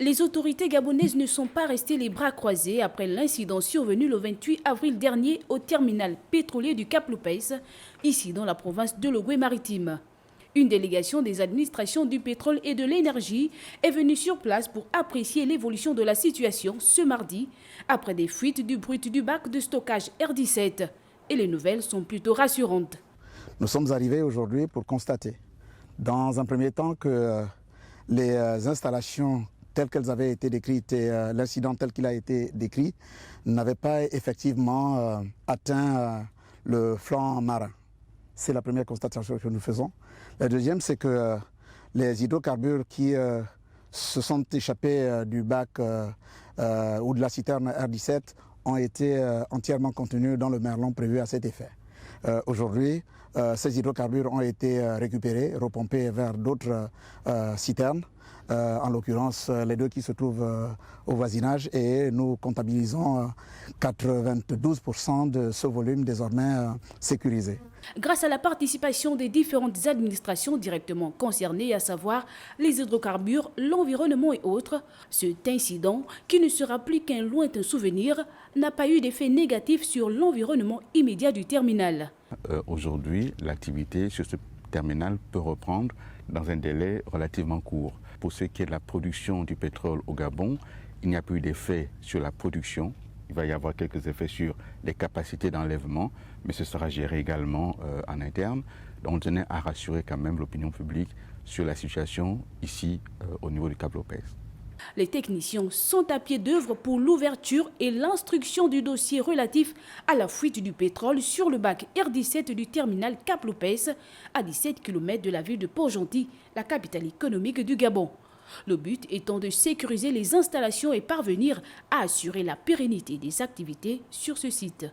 Les autorités gabonaises ne sont pas restées les bras croisés après l'incident survenu le 28 avril dernier au terminal pétrolier du Cap Lopez, ici dans la province de l'Ogooué-Maritime. Une délégation des administrations du pétrole et de l'énergie est venue sur place pour apprécier l'évolution de la situation ce mardi, après des fuites du brut du bac de stockage R17. Et les nouvelles sont plutôt rassurantes. Nous sommes arrivés aujourd'hui pour constater, dans un premier temps, que les installations telles qu'elles avaient été décrites et l'incident tel qu'il a été décrit n'avait pas effectivement atteint le flanc marin. C'est la première constatation que nous faisons. La deuxième, c'est que les hydrocarbures qui se sont échappés du bac ou de la citerne R17 ont été entièrement contenus dans le merlon prévu à cet effet. Aujourd'hui, ces hydrocarbures ont été récupérés, repompés vers d'autres citernes, en l'occurrence les deux qui se trouvent au voisinage, et nous comptabilisons 92% de ce volume désormais sécurisé. Grâce à la participation des différentes administrations directement concernées, à savoir les hydrocarbures, l'environnement et autres, cet incident, qui ne sera plus qu'un lointain souvenir, n'a pas eu d'effet négatif sur l'environnement immédiat du terminal. Aujourd'hui, l'activité sur ce terminal peut reprendre dans un délai relativement court. Pour ce qui est de la production du pétrole au Gabon, il n'y a plus d'effet sur la production. Il va y avoir quelques effets sur les capacités d'enlèvement, mais ce sera géré également en interne. Donc on tenait à rassurer quand même l'opinion publique sur la situation ici au niveau du Cap Lopez. Les techniciens sont à pied d'œuvre pour l'ouverture et l'instruction du dossier relatif à la fuite du pétrole sur le bac R17 du terminal Cap Lopez, à 17 km de la ville de Port-Gentil, la capitale économique du Gabon. Le but étant de sécuriser les installations et parvenir à assurer la pérennité des activités sur ce site.